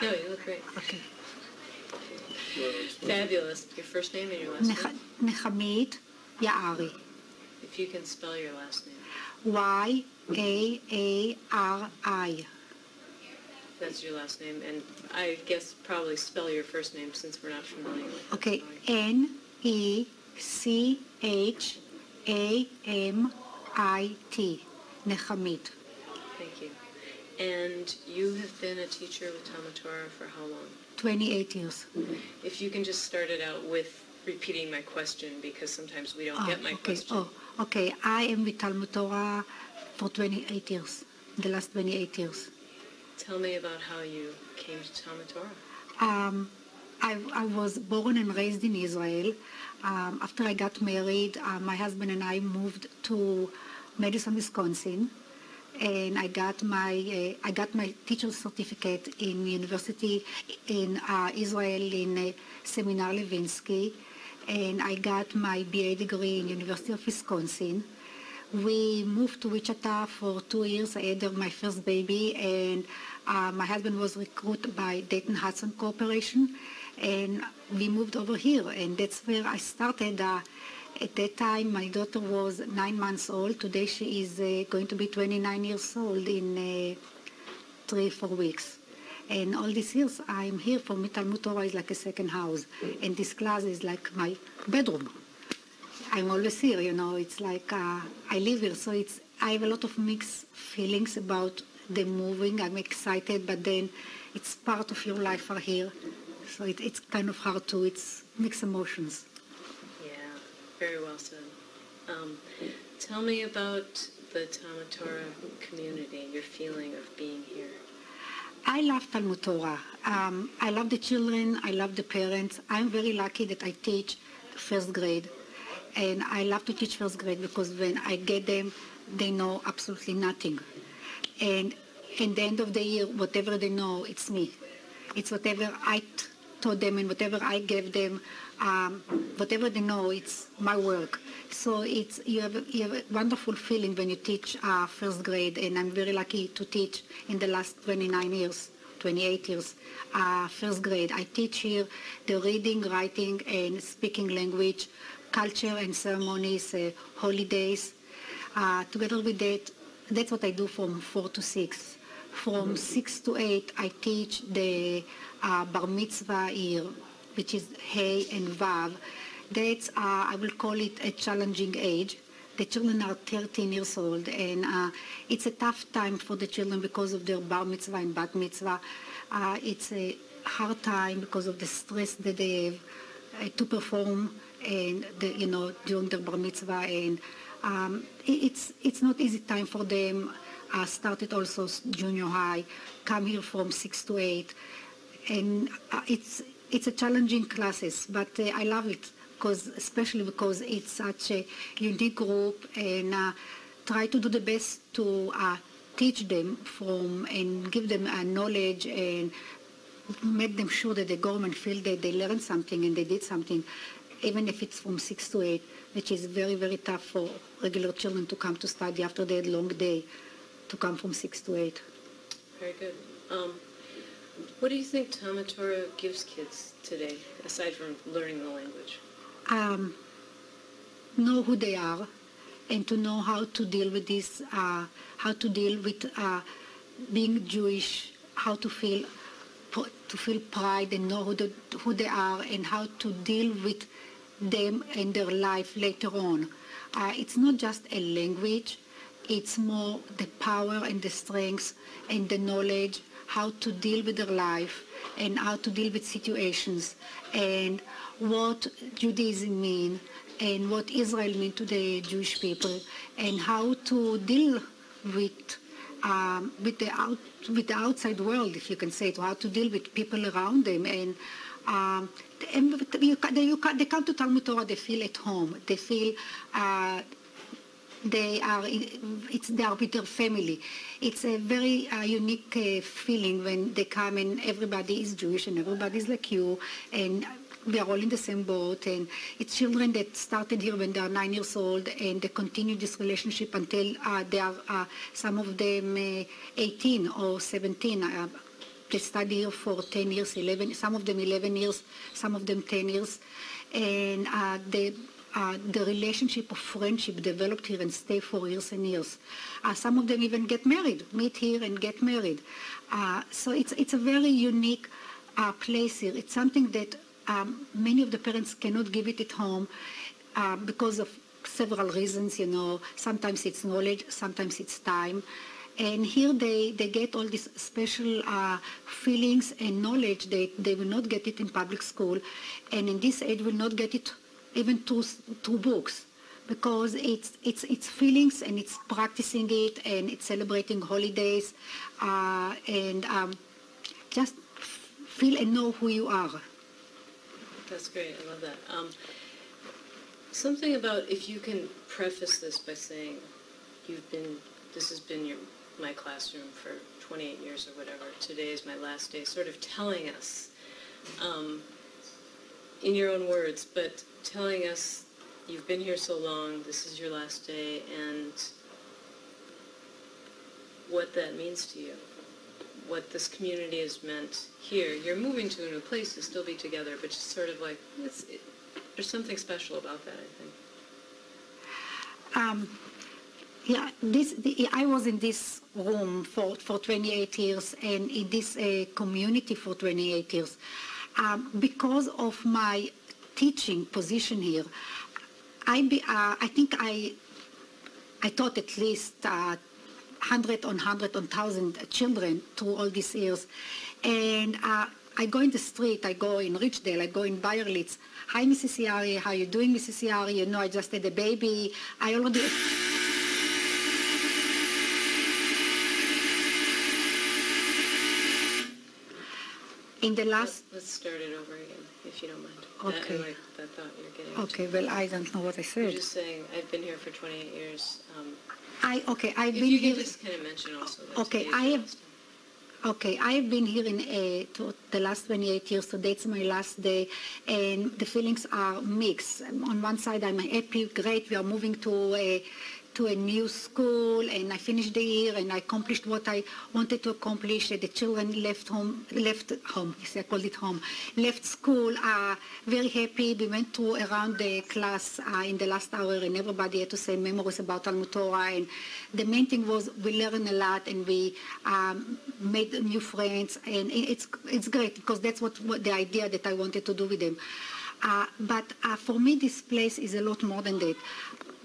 No, you look great. Okay. Fabulous. Your first name and your last name? Nechamit, Yaari. If you can spell your last name. Y-A-A-R-I. That's your last name, and I guess probably spell your first name since we're not familiar with it. Okay, Nechamit, Nechamit. Thank you. And you have been a teacher with Talmud Torah for how long? 28 years. If you can just start it out with repeating my question, because sometimes we don't get my question. Okay. I am with Talmud Torah for 28 years, the last 28 years. Tell me about how you came to Talmud Torah. I was born and raised in Israel. After I got married, my husband and I moved to Madison, Wisconsin, and I got my teacher's certificate in university in Israel in Seminar Levinsky, and I got my BA degree in University of Wisconsin. We moved to Wichita for 2 years. I had my first baby, and my husband was recruited by Dayton Hudson Corporation, and we moved over here, and that's where I started. At that time, my daughter was 9 months old. Today she is going to be 29 years old in 3-4 weeks. And all these years I'm here. For me, Talmud Torah is like a second house, and this class is like my bedroom. I'm always here, it's like I live here, so I have a lot of mixed feelings about the moving. I'm excited, but then it's part of your life are here, so it's kind of hard to, it's mixed emotions. Yeah, very well said. Tell me about the Talmud Torah community, your feeling of being here. I love Talmud Torah. I love the children, I love the parents. I'm very lucky that I teach first grade. And I love to teach first grade because when I get them, they know absolutely nothing. And in the end of the year, whatever they know, it's me. It's whatever I taught them and whatever I gave them, whatever they know, it's my work. So you have a wonderful feeling when you teach first grade, and I'm very lucky to teach in the last 28 years, first grade. I teach here the reading, writing, and speaking language, culture and ceremonies, holidays. Together with that, that's what I do from 4 to 6. From 6 to 8, I teach the bar mitzvah year, which is Hey and Vav. That's, I will call it a challenging age. The children are 13 years old, and it's a tough time for the children because of their bar mitzvah and bat mitzvah. It's a hard time because of the stress that they have to perform, and during their bar mitzvah, and it's not easy time for them. Started also junior high, come here from 6 to 8, and it's a challenging classes, but I love it, especially because it's such a unique group, and try to do the best to teach them and give them knowledge and make them sure that the government feel that they learned something and they did something, even if it's from 6 to 8, which is very, very tough for regular children to come to study after their long day, to come from 6 to 8. Very good. What do you think Talmud Torah gives kids today, aside from learning the language? Know who they are, and to know how to deal with this, how to deal with being Jewish, how to feel pride and know who they are, and how to deal with them and their life later on. It's not just a language, it's more the power and the strength and the knowledge, how to deal with their life and how to deal with situations, and what Judaism means and what Israel means to the Jewish people, and how to deal with the outside world, if you can say it, how to deal with people around them. And they come to Talmud Torah, they feel at home, they feel they are with their family. It's a very unique feeling when they come and everybody is Jewish and everybody is like you, and we are all in the same boat. And it's children that started here when they are 9 years old, and they continue this relationship until they are, some of them 18 or 17. they study here for 10 years, 11, some of them 11 years, some of them 10 years. And the relationship of friendship developed here and stay for years and years. Some of them even get married, meet here and get married. So it's a very unique place here. It's something that many of the parents cannot give it at home because of several reasons, you know. Sometimes it's knowledge, sometimes it's time. And here they get all these special feelings and knowledge that they will not get it in public school, and in this age will not get it even through books, because it's feelings and it's practicing it and it's celebrating holidays and just feel and know who you are. That's great. I love that. Something about, if you can preface this by saying this has been my classroom for 28 years or whatever, today is my last day, sort of telling us, in your own words, but telling us you've been here so long, this is your last day, and what that means to you, what this community has meant here. You're moving to a new place to still be together, but just sort of like, there's something special about that, I think. Yeah, I was in this room for 28 years and in this community for 28 years. Because of my teaching position here, I think I taught at least 100 on 1,000 children through all these years. And I go in the street, I go in Richdale, I go in Bayerlitz. Hi, Mrs. Yaari, how you doing, Mrs. Yaari? You know, I just had a baby. I already... In the last... Let's start it over again, if you don't mind. Okay. That thought you're getting Okay, well, I don't know what I said. You're just saying, I've been here for 28 years. I've been here... If you could just kind of mention also that Okay, I have been here in the last 28 years, so that's my last day, and the feelings are mixed. On one side, I'm happy, great, we are moving to a new school, and I finished the year, and I accomplished what I wanted to accomplish. The children left school, very happy. We went around the class in the last hour, and everybody had to say memories about Talmud Torah, and the main thing was we learned a lot, and we made new friends, and it's great, because that's what the idea that I wanted to do with them. But for me, this place is a lot more than that.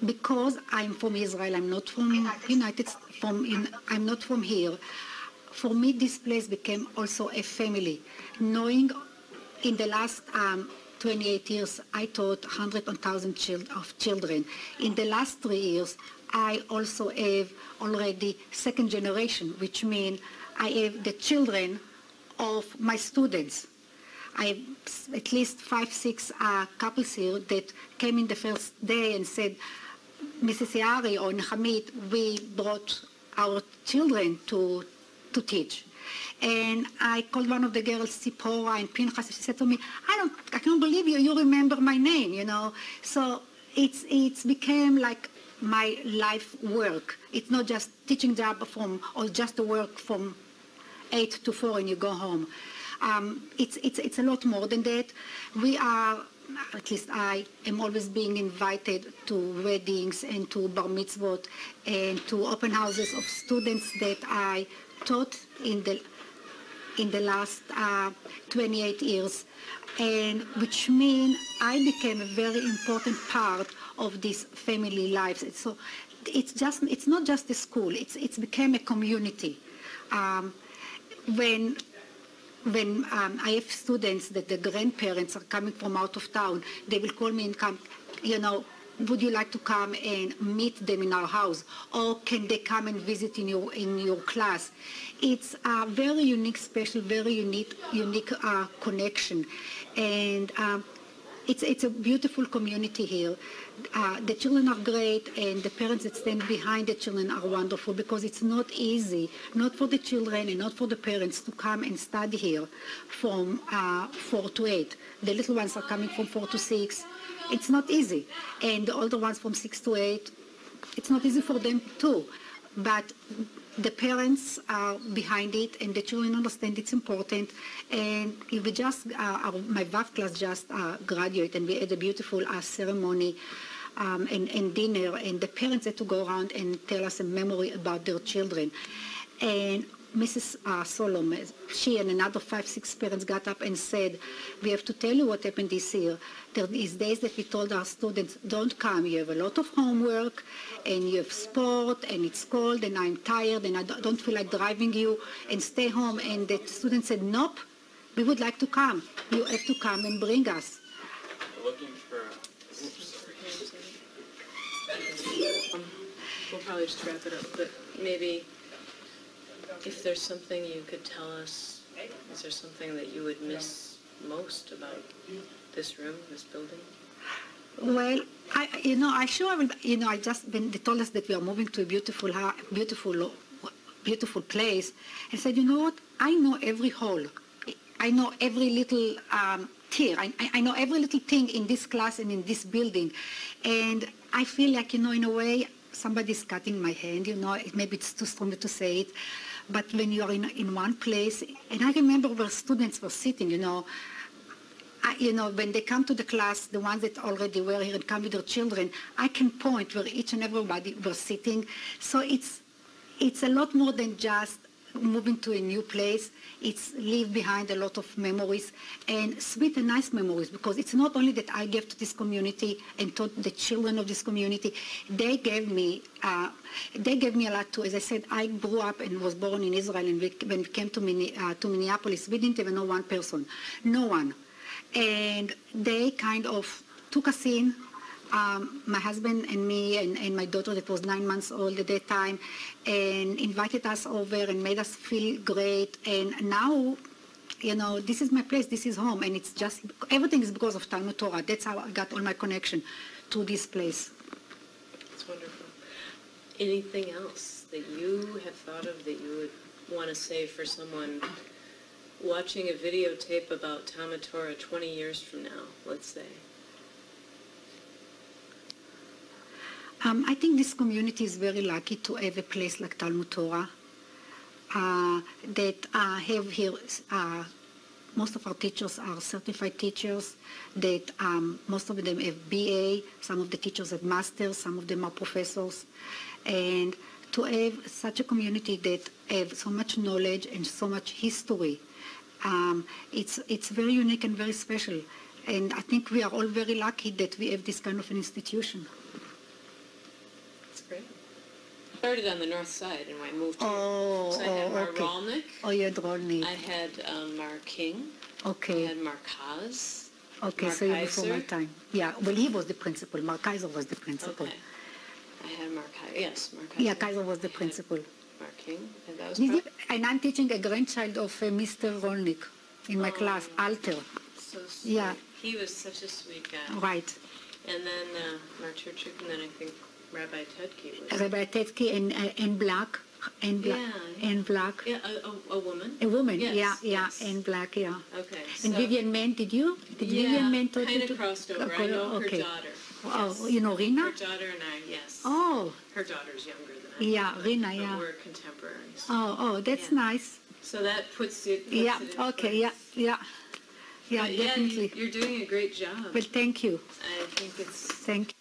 Because I'm from Israel, I'm not from I'm not from here. For me, this place became also a family. Knowing in the last 28 years, I taught 100,000 children. In the last 3 years, I also have already second generation, which means I have the children of my students. I have at least 5, 6 couples here that came in the first day and said, Mrs. Yaari or Nechamit, we brought our children to teach. And I called one of the girls, Tzipora and Pinchas, and she said to me, I can't believe you remember my name, you know. So it's became like my life work. It's not just teaching job or just the work from 8 to 4 and you go home. It's a lot more than that. We are, at least I am always being invited to weddings and to bar mitzvot and to open houses of students that I taught in the last 28 years, and which means I became a very important part of this family lives. So it's not just a school. It's became a community. When I have students that the grandparents are coming from out of town, they will call me and come, you know, would you like to come and meet them in our house? Or can they come and visit in your class? It's a very unique, special, very unique connection. And it's a beautiful community here. The children are great, and the parents that stand behind the children are wonderful, because it's not easy, not for the children and not for the parents to come and study here from 4 to 8. The little ones are coming from 4 to 6. It's not easy. And the older ones from 6 to 8, it's not easy for them too. But the parents are behind it, and the children understand it's important. And if we just, my VAF class just graduated, and we had a beautiful ceremony and dinner, and the parents had to go around and tell us a memory about their children. And Mrs. Solom, she and another 5-6 parents got up and said, we have to tell you what happened this year. There is days that we told our students, don't come, you have a lot of homework, and you have sport, and it's cold, and I'm tired, and I don't feel like driving you, and stay home. And the students said, nope, we would like to come. You have to come and bring us. Looking for, We'll probably just wrap it up, but maybe if there's something you could tell us, is there something that you would miss most about this room, this building? Well, I just, when they told us that we are moving to a beautiful place, I said, you know what, I know every hall. I know every little tier. I know every little thing in this class and in this building. And I feel like, in a way, somebody's cutting my hand, maybe it's too strong to say it. But when you're in one place, and I remember where students were sitting, when they come to the class, the ones that already were here and come with their children, I can point where each and everybody were sitting. So it's a lot more than just moving to a new place. It's leave behind a lot of memories, and sweet and nice memories, because it's not only that I gave to this community and to the children of this community, they gave me a lot too. As I said, I grew up and was born in Israel, and when we came to Minneapolis, we didn't even know one person, no one. And they kind of took us in, my husband and me and my daughter that was 9 months old at that time, and invited us over and made us feel great. And now, this is my place, this is home, and it's just, everything is because of Talmud Torah. That's how I got all my connection to this place. That's wonderful. Anything else that you have thought of that you would want to say for someone watching a videotape about Talmud Torah 20 years from now, let's say? I think this community is very lucky to have a place like Talmud Torah that have here, most of our teachers are certified teachers, that most of them have BA, some of the teachers have masters, some of them are professors. And to have such a community that have so much knowledge and so much history, it's very unique and very special. And I think we are all very lucky that we have this kind of an institution. Great. I started on the north side and I moved here. So I had Mar okay. Rolnick. Oh, you had Rolnick. I had Mar King. Okay. I had Mar Kaz. Okay, Mar so you're Kaiser. before my time. Yeah, well, he was the principal. Mar Kaiser was the principal. Okay. I had Mar Kaiser. Yes, Mar Kaiser. Yeah, Kaiser was the principal. Mar King. And that was And I'm teaching a grandchild of Mr. Rolnick in my class, Alter. so sweet. Yeah. He was such a sweet guy. Right. And then Mar Churchuk, and then I think Rabbi Tedke was. Rabbi Tedke and Black. And Black. Yeah. And Black. Yeah, a woman. A woman, Yes, yeah, yes. and Black, yeah. Okay. And so, Vivian Mann, did Vivian Mann taught you kind of crossed over. I know okay. her daughter. Oh, Yes. you know Rina? Her daughter and I, yes. Oh, Her daughter's younger than I. yeah, Rina, But yeah. we're contemporaries. Oh, that's Yeah. nice. So that puts it. Yeah, it in okay, place. yeah. Yeah, But definitely. you're doing a great job. Well, thank you. I think it's Thank you.